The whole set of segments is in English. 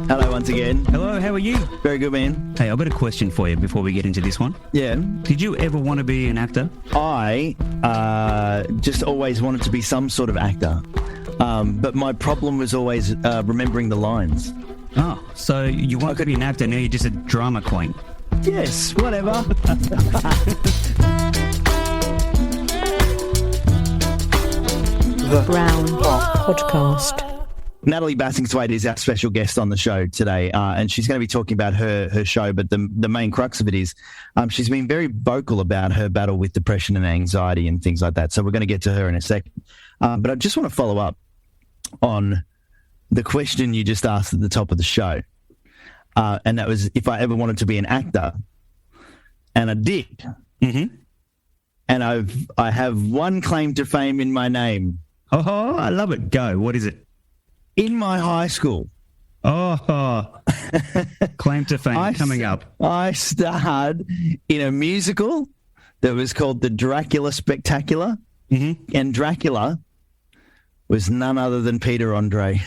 Hello once again. Hello, how are you? Very good, man. Hey, I've got a question for you before we get into this one. Yeah. Did you ever want to be an actor? I just always wanted to be some sort of actor. But my problem was always remembering the lines. Oh, so you want to be an actor, now you're just a drama queen. Yes, whatever. The Brown Podcast. Natalie Bassingthwaighte is our special guest on the show today, and she's going to be talking about her show, but the main crux of it is she's been very vocal about her battle with depression and anxiety and things like that, so we're going to get to her in a second. But I just want to follow up on the question you just asked at the top of the show, and that was if I ever wanted to be an actor, and I did. Mm-hmm. And I have one claim to fame in my name. Oh, I love it. Go. What is it? In my high school. Oh, claim to fame coming up. I starred in a musical that was called The Dracula Spectacular, and Dracula was none other than Peter Andre.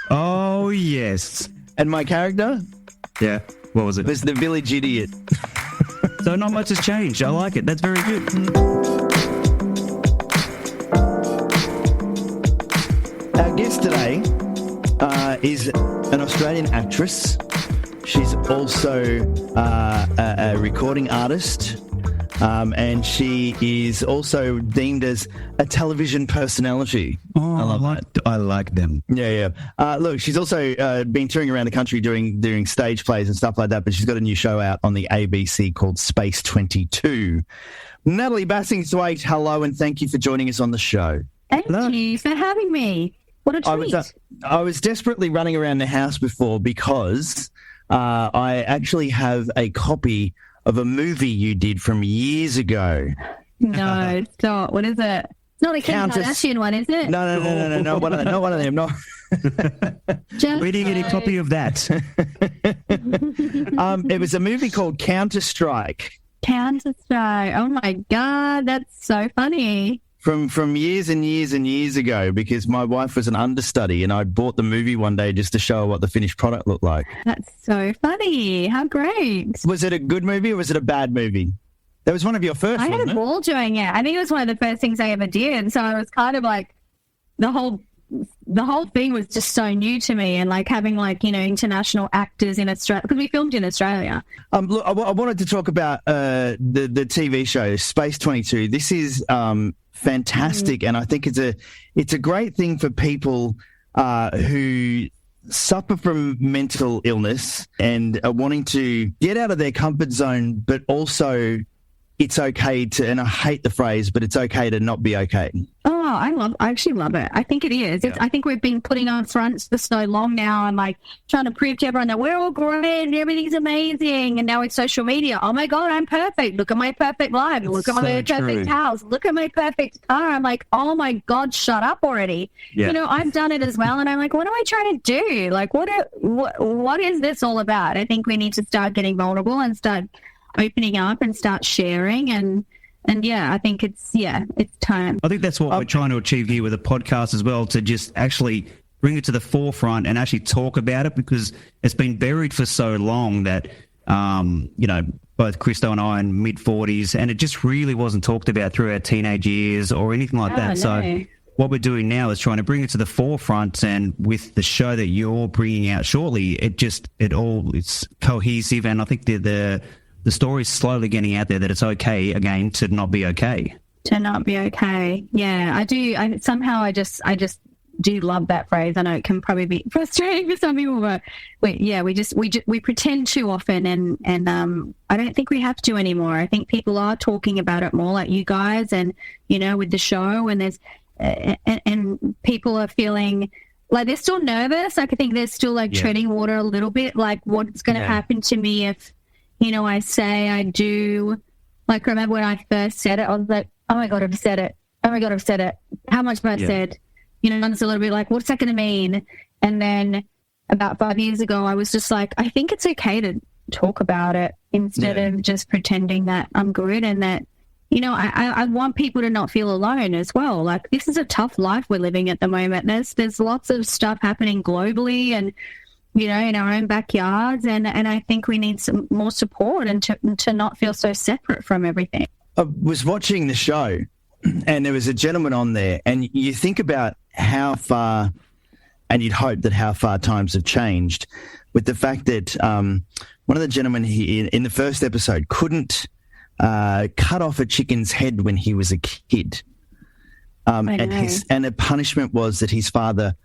Oh, yes. And my character? Yeah. What was it? Was the village idiot. So not much has changed. I like it. That's very good. Our guest today is an Australian actress. She's also a recording artist, and she is also deemed as a television personality. Oh, I like them. Yeah. Look, she's also been touring around the country doing stage plays and stuff like that, but she's got a new show out on the ABC called Space 22. Natalie Bassingthwaighte, hello, and thank you for joining us on the show. Thank you for having me. What a treat. I was desperately running around the house before because I actually have a copy of a movie you did from years ago. No, stop. What is it? It's not a Kim Kardashian one, is it? No, not one of them. Not. Where do you get a copy of that? It was a movie called Counter-Strike. Counter-Strike. Oh, my God. That's so funny. From years and years and years ago, because my wife was an understudy and I bought the movie one day just to show her what the finished product looked like. That's so funny. How great. Was it a good movie or was it a bad movie? That was one of your first, I had a ball doing it. I think it was one of the first things I ever did. So I was kind of like, the whole thing was just so new to me, and like having international actors in Australia, because we filmed in Australia. Look, I wanted to talk about the TV show Space 22. This is fantastic, and I think it's a great thing for people who suffer from mental illness and are wanting to get out of their comfort zone, but also it's okay to, and I hate the phrase, but it's okay to not be okay. Oh, I actually love it. I think it is. I think we've been putting on fronts for so long now and like trying to prove to everyone that we're all great and everything's amazing. And now it's social media. Oh my God, I'm perfect. Look at my perfect life. Look at my perfect house. Look at my perfect car. I'm like, oh my God, shut up already. Yeah. I've done it as well. And I'm like, what am I trying to do? Like, what is this all about? I think we need to start getting vulnerable and start opening up and start sharing, and yeah, I think it's time. I think that's what we're trying to achieve here with the podcast as well, to just actually bring it to the forefront and actually talk about it, because it's been buried for so long that both Christo and I in mid-40s, and it just really wasn't talked about through our teenage years or anything like that. No. So what we're doing now is trying to bring it to the forefront, and with the show that you're bringing out shortly, it's cohesive, and I think the story's slowly getting out there that it's okay, again, to not be okay. To not be okay. Yeah, I do. I just do love that phrase. I know it can probably be frustrating for some people, but we pretend too often, and I don't think we have to anymore. I think people are talking about it more, like you guys, and with the show, and there's and people are feeling like they're still nervous. Like I think they're still treading water a little bit. Like what's going to happen to me if I say I do. Like, remember when I first said it, I was like, oh my God, I've said it. Oh my God, I've said it. How much have I said? And it's a little bit like, what's that going to mean? And then about 5 years ago, I was just like, I think it's okay to talk about it instead of just pretending that I'm good, and that, I want people to not feel alone as well. Like, this is a tough life we're living at the moment. There's lots of stuff happening globally, and in our own backyards. And I think we need some more support and to not feel so separate from everything. I was watching the show and there was a gentleman on there, and you think about how far, and you'd hope that how far times have changed with the fact that one of the gentlemen in the first episode couldn't cut off a chicken's head when he was a kid. And the punishment was that his father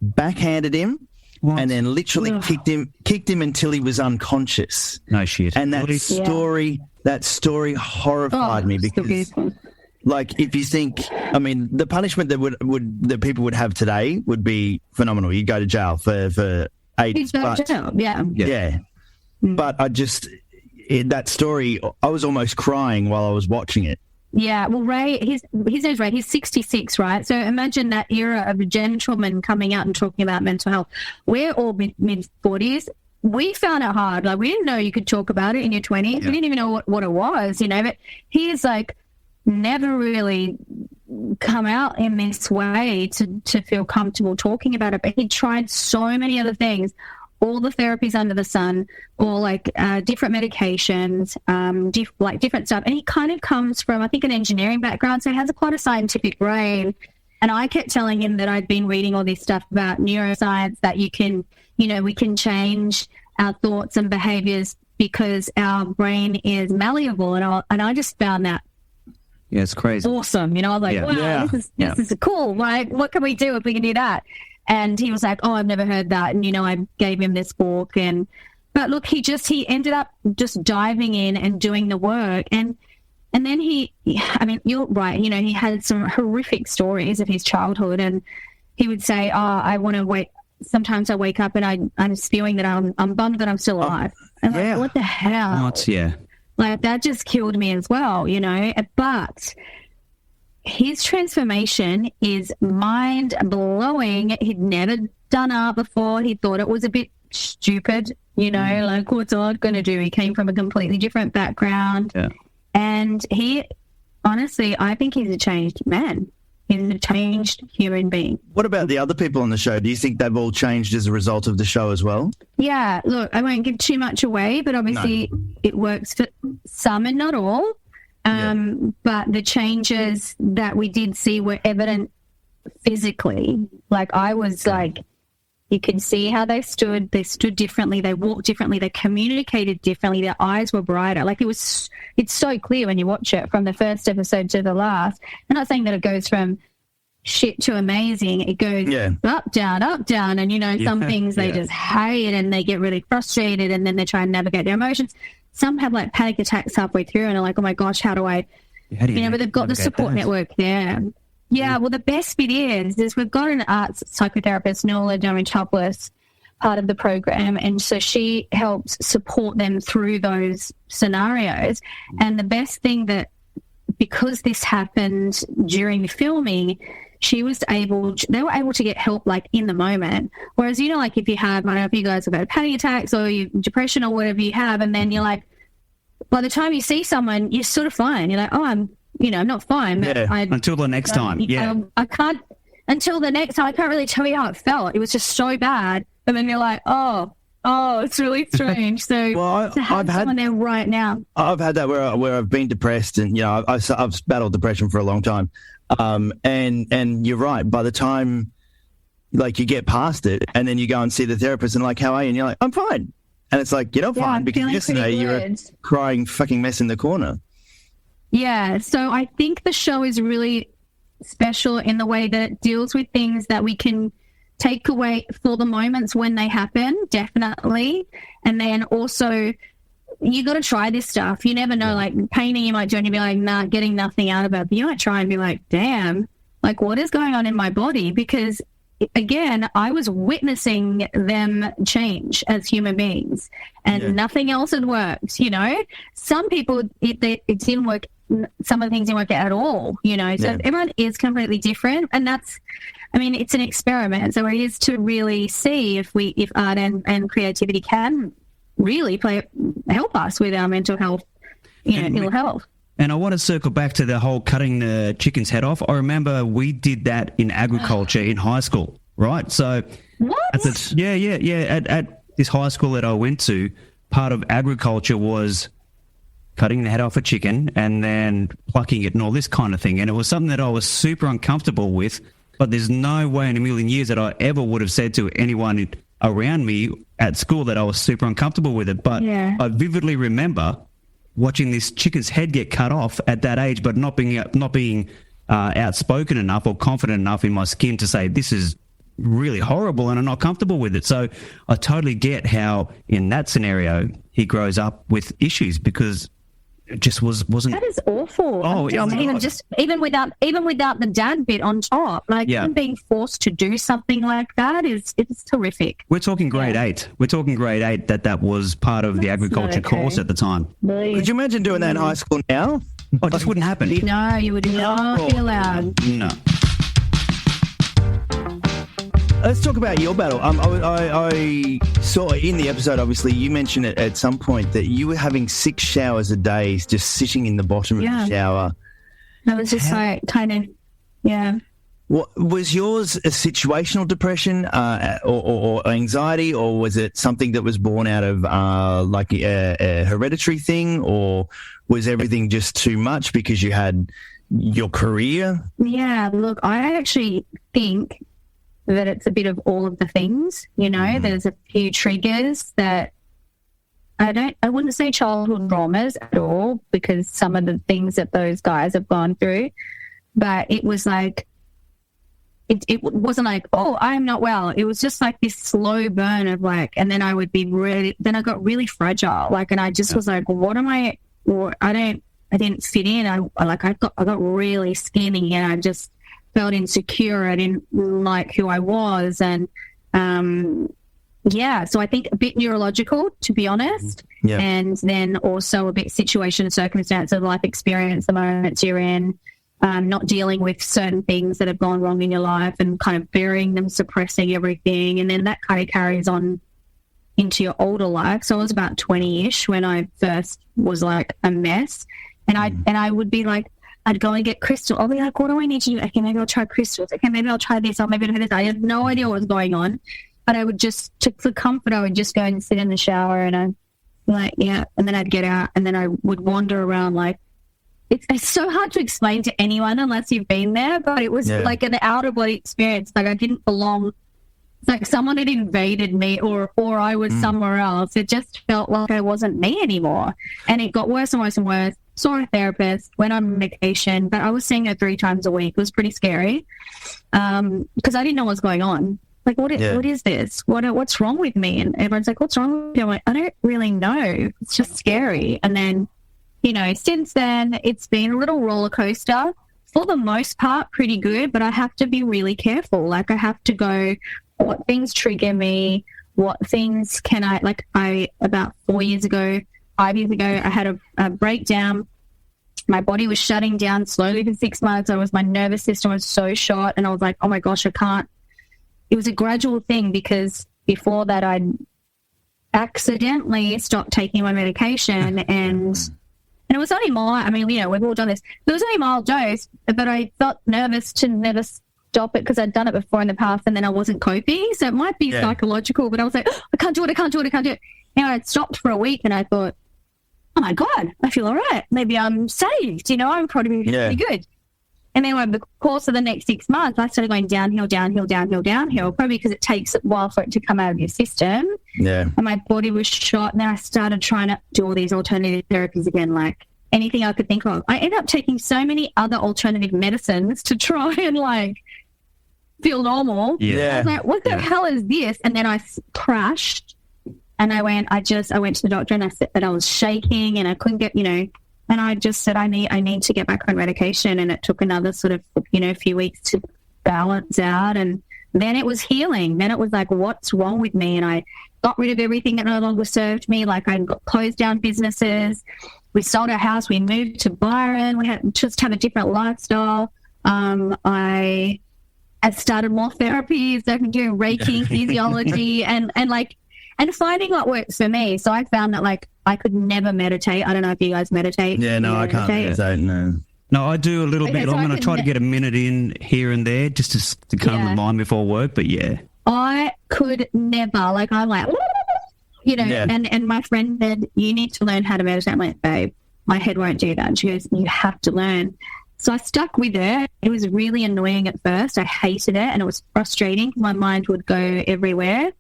backhanded him. What? And then literally kicked him until he was unconscious. No shit. And that story horrified me because, like, if you think, I mean, the punishment that people would have today would be phenomenal. You'd go to jail for 8 years. Yeah. But that story, I was almost crying while I was watching it. Yeah, well, Ray, his name's Ray. He's 66, right? So imagine that era of a gentleman coming out and talking about mental health. We're all mid-40s. We found it hard. Like, we didn't know you could talk about it in your 20s. Yeah. We didn't even know what it was, But he is, like, never really come out in this way to feel comfortable talking about it. But he tried so many other things. All the therapies under the sun, or different medications, different stuff. And he kind of comes from, I think, an engineering background, so he has quite a scientific brain. And I kept telling him that I'd been reading all this stuff about neuroscience, that we can change our thoughts and behaviors because our brain is malleable. And I just found that it's crazy. Awesome. I was like, wow, this is cool. Like, what can we do if we can do that? And he was like, oh, I've never heard that. And, I gave him this book. But look, he ended up just diving in and doing the work. And then you're right. He had some horrific stories of his childhood. And he would say, sometimes I wake up and I'm spewing that I'm bummed that I'm still alive. And like, what the hell? Like, that just killed me as well, But his transformation is mind-blowing. He'd never done art before. He thought it was a bit stupid, like, what's art going to do? He came from a completely different background. Yeah. And honestly, I think he's a changed man. He's a changed human being. What about the other people on the show? Do you think they've all changed as a result of the show as well? Yeah, look, I won't give too much away, but obviously it works for some and not all. But the changes that we did see were evident physically. Like, I was like, you could see how they stood differently, they walked differently, they communicated differently, their eyes were brighter. Like, it's so clear when you watch it from the first episode to the last. I'm not saying that it goes from shit to amazing. It goes up, down, and, some things they just hate and they get really frustrated and then they try and navigate their emotions. Some have like panic attacks halfway through and are like, oh my gosh, how do I, but they've got the support network there. Yeah, well, the best bit is we've got an arts psychotherapist, Nola Domin-Topless, part of the program, and so she helps support them through those scenarios. And the best thing that, because this happened during the filming, they were able to get help like in the moment. Whereas, like, if you have, I don't know if you guys have had panic attacks or depression or whatever you have, and then you're like, by the time you see someone, you're sort of fine. You're like, oh, I'm not fine. But until the next time. I can't, until the next time, I can't really tell you how it felt. It was just so bad. And then you're like, oh, it's really strange. So to have someone there right now. I've had that where I've been depressed and, I've battled depression for a long time. And you're right. By the time, like, you get past it and then you go and see the therapist and like, how are you? And you're like, I'm fine. And it's like, you're not fine because yesterday you were a crying fucking mess in the corner. Yeah. So I think the show is really special in the way that it deals with things that we can take away for the moments when they happen, definitely. And then also, you got to try this stuff. You never know, like, painting, you might do and you'll be like, nah, getting nothing out of it. But you might try and be like, damn, like, what is going on in my body? Because, again, I was witnessing them change as human beings and nothing else had worked, Some people, it didn't work. Some of the things didn't work out at all, So everyone is completely different. And that's, it's an experiment. So it is to really see if art and creativity can really help us with our mental health, ill health. And I want to circle back to the whole cutting the chicken's head off. I remember we did that in agriculture in high school, right? So what? At this high school that I went to, part of agriculture was cutting the head off a chicken and then plucking it and all this kind of thing. And it was something that I was super uncomfortable with, but there's no way in a million years that I ever would have said to anyone around me at school that I was super uncomfortable with it. But I vividly remember watching this chicken's head get cut off at that age, but not being outspoken enough or confident enough in my skin to say, this is really horrible and I'm not comfortable with it. So I totally get how in that scenario he grows up with issues because it just wasn't. That is awful. Oh, even without the dad bit on top, even being forced to do something like that it's horrific. We're talking grade 8. We're talking grade 8 that was part of the agriculture course at the time. Could you imagine doing that in high school now? Oh, it just wouldn't happen. No, you would not be allowed. No. Let's talk about your battle. I saw in the episode, obviously, you mentioned it at some point that you were having 6 showers a day, just sitting in the bottom of the shower. I was just What was yours? A situational depression or anxiety, or was it something that was born out of a hereditary thing, or was everything just too much because you had your career? Yeah, look, I actually think that it's a bit of all of the things, there's a few triggers that I wouldn't say childhood traumas at all, because some of the things that those guys have gone through, but it was like, it wasn't like, oh, I'm not well. It was just like this slow burn of and then I would be then I got really fragile, and I just was like, what am I, I didn't fit in. I got really skinny and I just felt insecure. I didn't like who I was. And, so I think a bit neurological, to be honest. Yeah. And then also a bit situation, circumstance of life experience, the moments you're in, not dealing with certain things that have gone wrong in your life and kind of burying them, suppressing everything. And then that kind of carries on into your older life. So I was about 20-ish when I first was like a mess. And I would be like, I'd go and get crystal. I'll be like, what do I need to do? Okay, maybe I'll try crystals. Okay, maybe I'll try this. Or maybe I'll do this. I had no idea what was going on. But I would just, for comfort, I would just go and sit in the shower and I'd be like, yeah. And then I'd get out and then I would wander around it's so hard to explain to anyone unless you've been there. But it was like an out-of-body experience. Like I didn't belong. It's like someone had invaded me or I was somewhere else. It just felt like I wasn't me anymore. And it got worse and worse and worse. Saw a therapist, went on medication, but I was seeing her 3 times a week. It was pretty scary because I didn't know what was going on. Like, what is this? What's wrong with me? And everyone's like, what's wrong with you? I'm like, I don't really know. It's just scary. And then, since then, it's been a little roller coaster. For the most part, pretty good, but I have to be really careful. Like, I have to go, what things trigger me? What things can about 5 years ago, I had a breakdown. My body was shutting down slowly for 6 months. My nervous system was so shot, and I was like, oh my gosh, I can't. It was a gradual thing because before that I'd accidentally stopped taking my medication and it was only we've all done this. It was only a mild dose, but I felt nervous to never stop it because I'd done it before in the past and then I wasn't coping. So it might be psychological, but I was like, oh, I can't do it. And I stopped for a week and I thought, oh my God, I feel all right. Maybe I'm saved, I'm probably pretty good. And then over the course of the next 6 months, I started going downhill, probably because it takes a while for it to come out of your system. Yeah. And my body was shot. And then I started trying to do all these alternative therapies again, like anything I could think of. I ended up taking so many other alternative medicines to try and feel normal. Yeah. I was like, what the hell is this? And then I crashed and I went to the doctor and I said that I was shaking and I couldn't get, and I just said, I need to get back on medication. And it took another sort of, few weeks to balance out. And then it was healing. Then it was like, what's wrong with me? And I got rid of everything that no longer served me. Like I got closed down businesses. We sold our house. We moved to Byron. We had a different lifestyle. I started more therapies. I've been doing Reiki, physiology, and finding what works for me. So I found that I could never meditate. I don't know if you guys meditate. Yeah, no, I can't meditate. No, I do a little bit. So I'm going to try to get a minute in here and there just to calm the mind before work. But yeah, I could never. I'm like, you know, Yeah. and my friend said, you need to learn how to meditate. I'm like, babe, my head won't do that. And she goes, you have to learn. So I stuck with it. It was really annoying at first. I hated it and it was frustrating. My mind would go everywhere.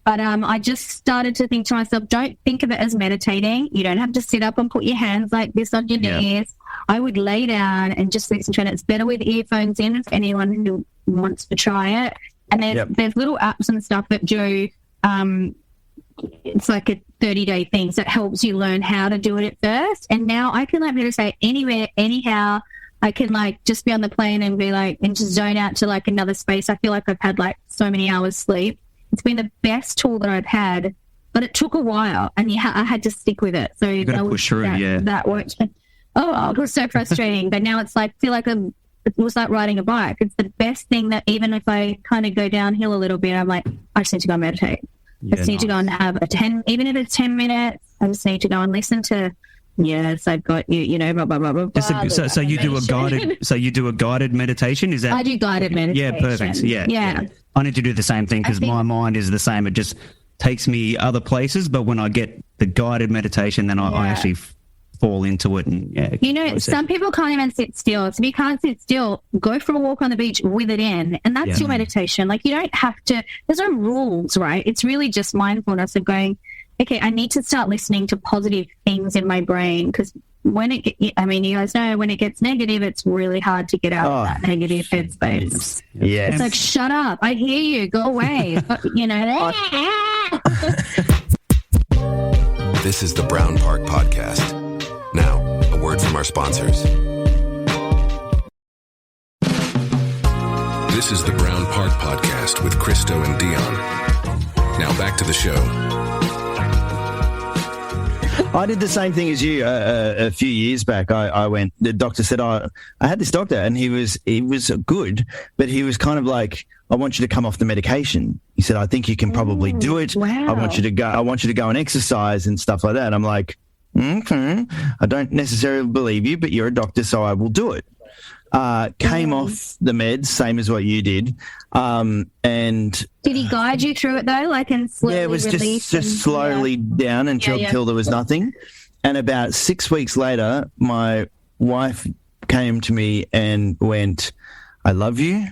But I just started to think to myself, don't think of it as meditating. You don't have to sit up and put your hands like this on your knees. I would lay down and just listen to it. It's better with earphones in for anyone who wants to try it. And there's little apps and stuff that do, it's like a 30-day thing. So it helps you learn how to do it at first. And now I can like meditate anywhere, anyhow. I can like just be on the plane and be like, and just zone out to like another space. I feel like I've had like so many hours sleep. It's been the best tool that I've had, but it took a while and I had to stick with it. So you got to push through, that worked. Oh, it was so frustrating. But now it's like, feel like it was like riding a bike. It's the best thing that even if I kind of go downhill a little bit, I'm like, I just need to go and meditate. I just need to go and have even if it's 10 minutes, I just need to go and listen to, yes, I've got you, you know, blah, blah, blah, blah, blah. So you do a guided meditation? Is that? I do guided meditation. Yeah, perfect. Yeah. I need to do the same thing because my mind is the same. It just takes me other places, but when I get the guided meditation, then I actually fall into it. And you know, some people can't even sit still. So if you can't sit still, go for a walk on the beach with it in, and that's your meditation. Like you don't have to. There's no rules, right? It's really just mindfulness of going, okay, I need to start listening to positive things in my brain because when you guys know when it gets negative, it's really hard to get out of that negative headspace. Yes. It's like, shut up. I hear you. Go away. You know. This is the Brown Park Podcast. Now, a word from our sponsors. This is the Brown Park Podcast with Christo and Dion. Now back to the show. I did the same thing as you a few years back. I went, the doctor said, I had this doctor and he was good, but he was kind of like, I want you to come off the medication. He said, I think you can probably do it. Wow. I want you to go and exercise and stuff like that. And I'm like, okay, I don't necessarily believe you, but you're a doctor, so I will do it. Came off the meds, same as what you did. And did he guide you through it though? Like and slowly it was just slowly down until there was nothing. And about 6 weeks later, my wife came to me and went, I love you,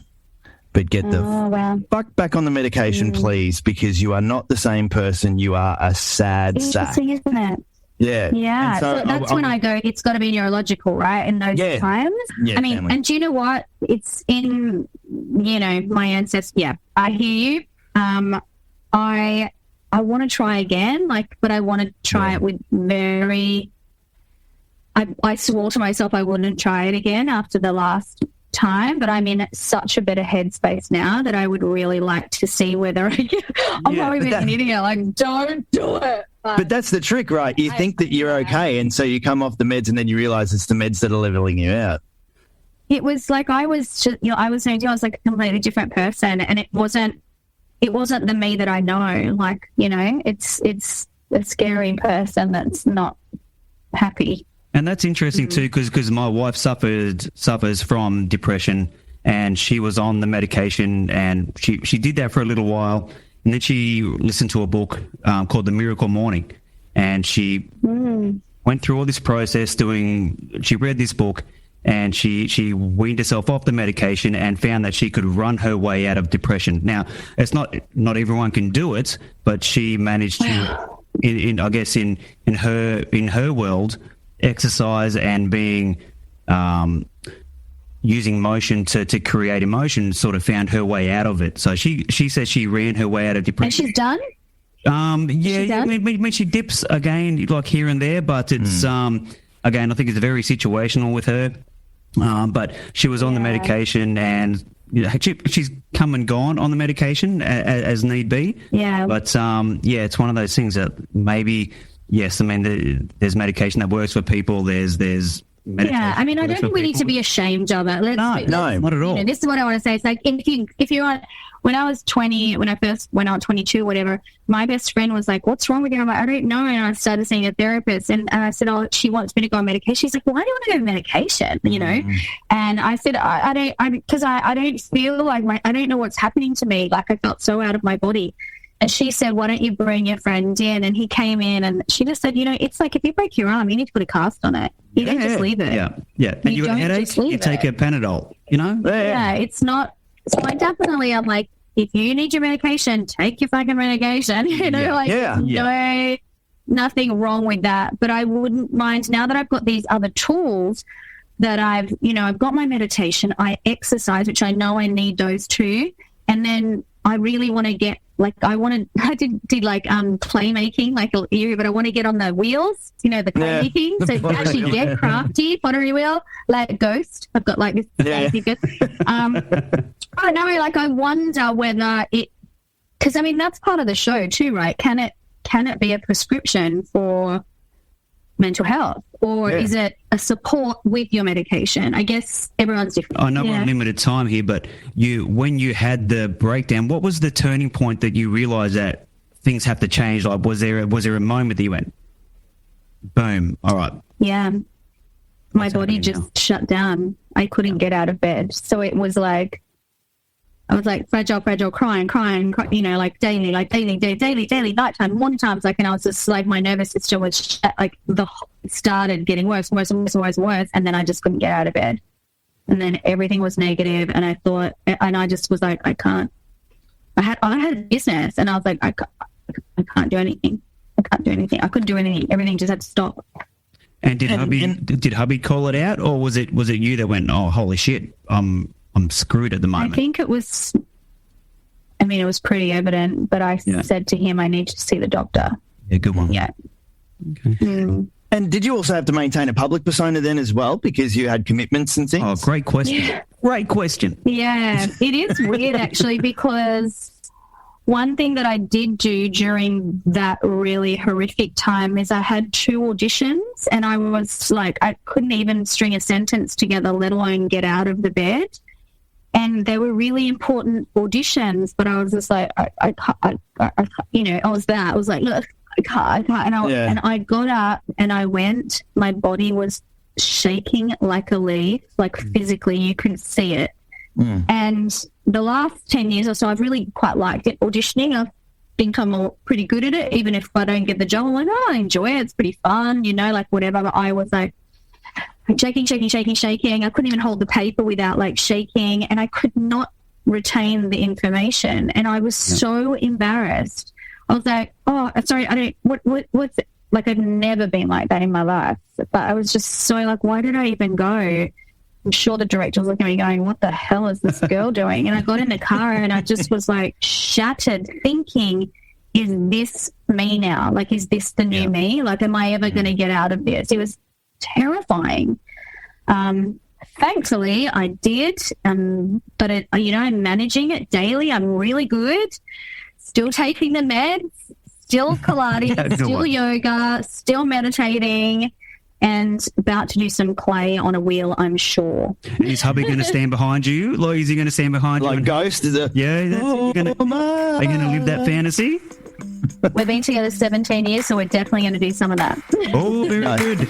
but get the fuck back on the medication, please, because you are not the same person. You are a sad sack. Interesting, isn't it? Yeah. Yeah. So that's when I go, it's got to be neurological, right? In those times. Yeah, I mean, family. and do you know what? It's in, you know, my ancestors. Yeah, I hear you. I want to try again, but I want to try it with I swore to myself I wouldn't try it again after the last time, but I'm in such a better headspace now that I would really like to see whether I'm probably being an idiot. Like, don't do it. But that's the trick, right? You think that you're okay, and so you come off the meds, and then you realise it's the meds that are leveling you out. It was like I was just, I was like a completely different person, and it wasn't the me that I know. Like, you know, it's a scary person that's not happy. And that's interesting too, because my wife suffers from depression, and she was on the medication, and she did that for a little while. And then she listened to a book called The Miracle Morning, and she went through all this process she read this book, and she weaned herself off the medication and found that she could run her way out of depression. Now, it's not everyone can do it, but she managed to, I guess in her world, exercise and being using motion to create emotion sort of found her way out of it. So she says she ran her way out of depression. And she's done? I mean, she dips again, like here and there, but it's, again, I think it's very situational with her. But she was on the medication, and she's come and gone on the medication as need be. Yeah. But, it's one of those things that maybe, yes, I mean, there's medication that works for people. There's meditation. I mean, I don't think we need to be ashamed of it. No, not at all. This is what I want to say. It's like if you're on, when I was 20, when I first went on 22, whatever, my best friend was like, "What's wrong with you?" I'm like, "I don't know." And I started seeing a therapist, and I said, "Oh, she wants me to go on medication." She's like, "Why do you want to go on medication?" You know, and I said, "I don't, because I don't feel like I don't know what's happening to me. Like I felt so out of my body." And she said, why don't you bring your friend in? And he came in and she just said, it's like if you break your arm, you need to put a cast on it. You don't just leave it. Yeah. And you got a headache, you take a Panadol, Yeah, it's not. So I'm like, if you need your medication, take your fucking medication. No, nothing wrong with that. But I wouldn't mind now that I've got these other tools that I've got my meditation, I exercise, which I know I need those too. And then I really want to get, I did like clay making, like a area, but I want to get on the wheels, the clay making. So actually get crafty, pottery wheel, like a ghost. I've got like this fancy ghost. I know, I wonder whether because that's part of the show too, right? Can it be a prescription for mental health, or is it a support with your medication? I guess everyone's different. I know we're on limited time here, but when you had the breakdown, what was the turning point that you realised that things have to change? Like, was there a moment that you went, boom, all right? Yeah, my body just shut down. I couldn't get out of bed, so it was like I was like fragile, crying, like daily, nighttime, morning times, and I was just like, my nervous system was started getting worse, and then I just couldn't get out of bed, and then everything was negative, and I thought, and I just was like, I can't. I had a business, and I was like, I can't do anything. I couldn't do anything. Everything just had to stop. And did hubby call it out, or was it you that went, oh, holy shit, I'm screwed at the moment? I think it was pretty evident, but I said to him, I need to see the doctor. Yeah, good one. Yeah. Okay. And did you also have to maintain a public persona then as well, because you had commitments and things? Oh, great question. Yeah. Great question. Yeah, it is weird actually, because one thing that I did do during that really horrific time is I had 2 auditions, and I was like, I couldn't even string a sentence together, let alone get out of the bed. And they were really important auditions, but I was just like, I can't, I was like, look, I can't. And I got up and I went, my body was shaking like a leaf, like physically you couldn't see it. And the last 10 years or so, I've really quite liked it, auditioning. I think I'm pretty good at it. Even if I don't get the job, I'm like, oh, I enjoy it. It's pretty fun, like whatever. But I was like shaking. I couldn't even hold the paper without like shaking, and I could not retain the information. And I was so embarrassed. I was like, oh, sorry, what's it? Like, I've never been like that in my life. But I was just so like, why did I even go? I'm sure the director was looking at me going, what the hell is this girl doing? And I got in the car and I just was like shattered, thinking, is this me now? Like, is this the new me? Like, am I ever going to get out of this? It was terrifying. Thankfully, I did. But, I'm managing it daily. I'm really good. Still taking the meds, still Pilates, still yoga, still meditating, and about to do some clay on a wheel, I'm sure. Is hubby going to stand behind you? Like, is he going to stand behind you? Like Ghost? Is it? Yeah. Are you going to live that fantasy? We've been together 17 years, so we're definitely going to do some of that. Oh, very good.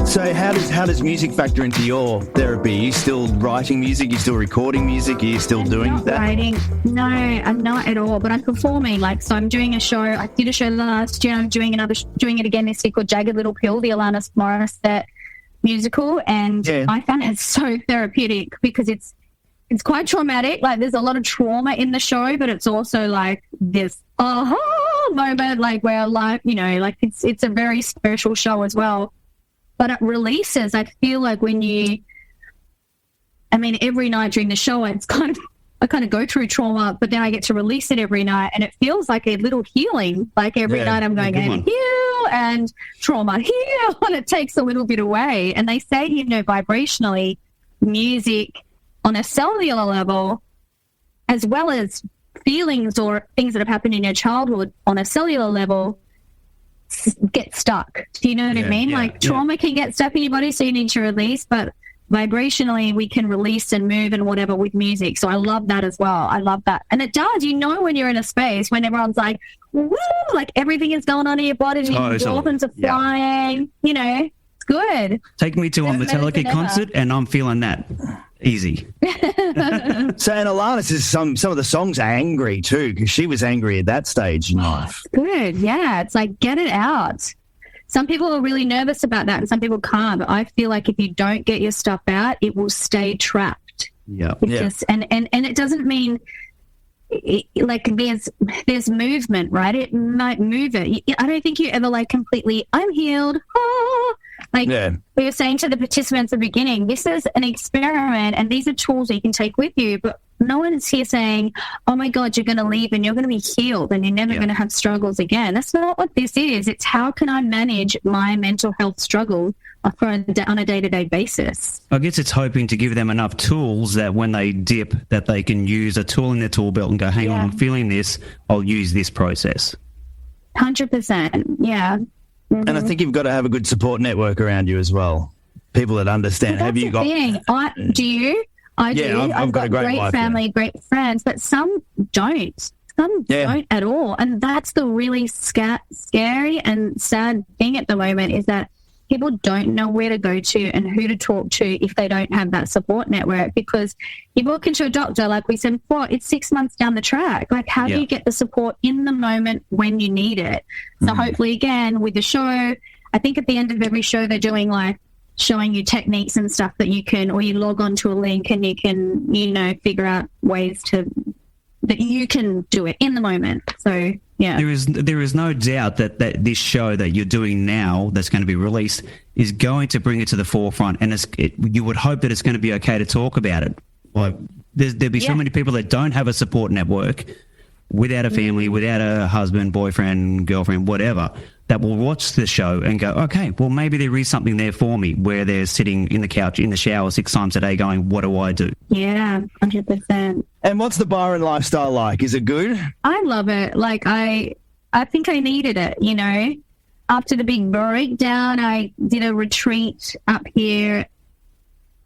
So how does music factor into your therapy? Are you still writing music? Are you still recording music? Are you still doing that? Writing. No, I'm not at all. But I'm performing. So I'm doing a show. I did a show last year. I'm doing it again this year called Jagged Little Pill, the Alanis Morissette musical. And I found it so therapeutic because it's quite traumatic. Like, there's a lot of trauma in the show, but it's also like this moment, like where it's a very spiritual show as well. But it releases, I feel like every night during the show, I kind of go through trauma, but then I get to release it every night, and it feels like a little healing. Like every night I'm going, and heal, and trauma, heal, and it takes a little bit away. And they say, vibrationally, music on a cellular level, as well as feelings or things that have happened in your childhood on a cellular level, get stuck. Do you know what I mean? Trauma can get stuck in your body, so you need to release, but vibrationally we can release and move and whatever with music. So I love that as well. I love that. And it does, when you're in a space when everyone's like, woo, like everything is going on in your body, endorphins are flying, it's good. Take me to a Metallica concert and I'm feeling that. Easy. So, and Alana says some of the songs are angry too, because she was angry at that stage in life. Good. Yeah. It's like, get it out. Some people are really nervous about that and some people can't. But I feel like if you don't get your stuff out, it will stay trapped. Yeah. And it doesn't mean like there's movement, right? It might move it. I don't think you ever like completely, I'm healed. We were saying to the participants at the beginning, this is an experiment and these are tools that you can take with you, but no one's here saying, oh my God, you're going to leave and you're going to be healed and you're never going to have struggles again. That's not what this is. It's how can I manage my mental health struggle on a day-to-day basis. I guess it's hoping to give them enough tools that when they dip, that they can use a tool in their tool belt and go, hang on, I'm feeling this, I'll use this process. 100%, yeah. Mm-hmm. And I think you've got to have a good support network around you as well. People that understand. Well, have you got? Do you? I do. I've got a great wife, family, great friends, but some don't. Some don't at all. And that's the really scary and sad thing at the moment is that people don't know where to go to and who to talk to if they don't have that support network, because you walk into a doctor, like we said before, it's 6 months down the track. Like, how do you get the support in the moment when you need it? So hopefully, again, with the show, I think at the end of every show, they're doing like showing you techniques and stuff that you can, or you log on to a link and you can, figure out ways that you can do it in the moment. So, yeah. There is no doubt that this show that you're doing now that's going to be released is going to bring it to the forefront, and you would hope that it's going to be okay to talk about it. Like, there'll be so many people that don't have a support network, without a family, without a husband, boyfriend, girlfriend, whatever, that will watch the show and go, okay, well, maybe there is something there for me, where they're sitting in the couch in the shower 6 times a day going, what do I do? Yeah, 100%. And what's the Byron lifestyle like? Is it good? I love it. Like, I think I needed it, After the big breakdown, I did a retreat up here.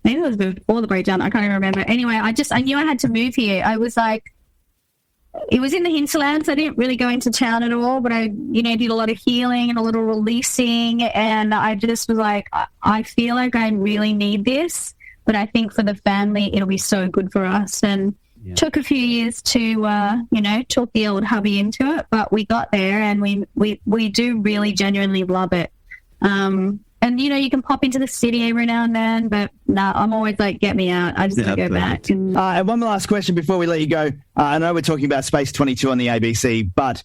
Maybe it was before the breakdown. I can't even remember. Anyway, I knew I had to move here. I was like, it was in the hinterlands. I didn't really go into town at all, but I, did a lot of healing and a little releasing. And I just was like, I feel like I really need this, but I think for the family, it'll be so good for us. And took a few years to, talk the old hubby into it, but we got there and we do really genuinely love it. And, you can pop into the city every now and then, but I'm always like, get me out. I just want to go back. And one last question before we let you go. I know we're talking about Space 22 on the ABC, but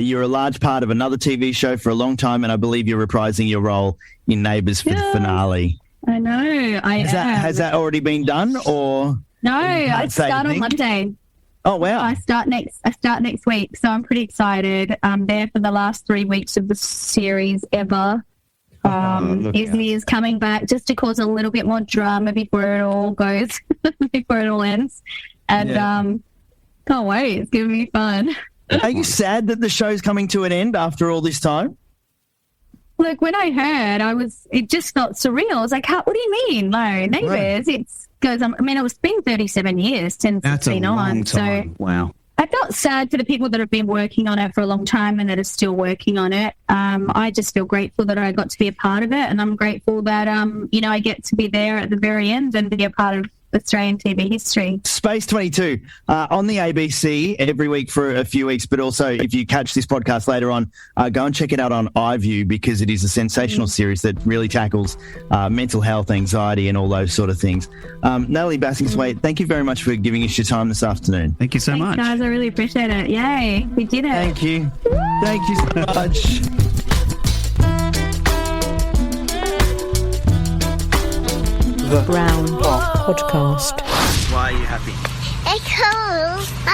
you're a large part of another TV show for a long time, and I believe you're reprising your role in Neighbours for the finale. I know. Has that already been done, or? No, I start on Monday. Oh, wow. I start next week, so I'm pretty excited. I'm there for the last 3 weeks of the series ever. Izzy is coming back just to cause a little bit more drama before it all goes, before it all ends. And can't wait. It's going to be fun. Are you sad that the show's coming to an end after all this time? Look, when I heard, it just felt surreal. I was like, what do you mean? No, Neighbours. It's been 37 years since it's been on. So wow. I felt sad for the people that have been working on it for a long time and that are still working on it. I just feel grateful that I got to be a part of it, and I'm grateful that, I get to be there at the very end and be a part of Australian TV history. Space 22 on the ABC every week for a few weeks, but also if you catch this podcast later on, go and check it out on iView, because it is a sensational series that really tackles mental health, anxiety and all those sort of things. Natalie Bassingthwaighte, thank you very much for giving us your time this afternoon. Thank you so much. Thanks, guys. I really appreciate it. Yay, we did it. Thank you. Thank you so much. The Brown Podcast. Why are you happy? It's cool.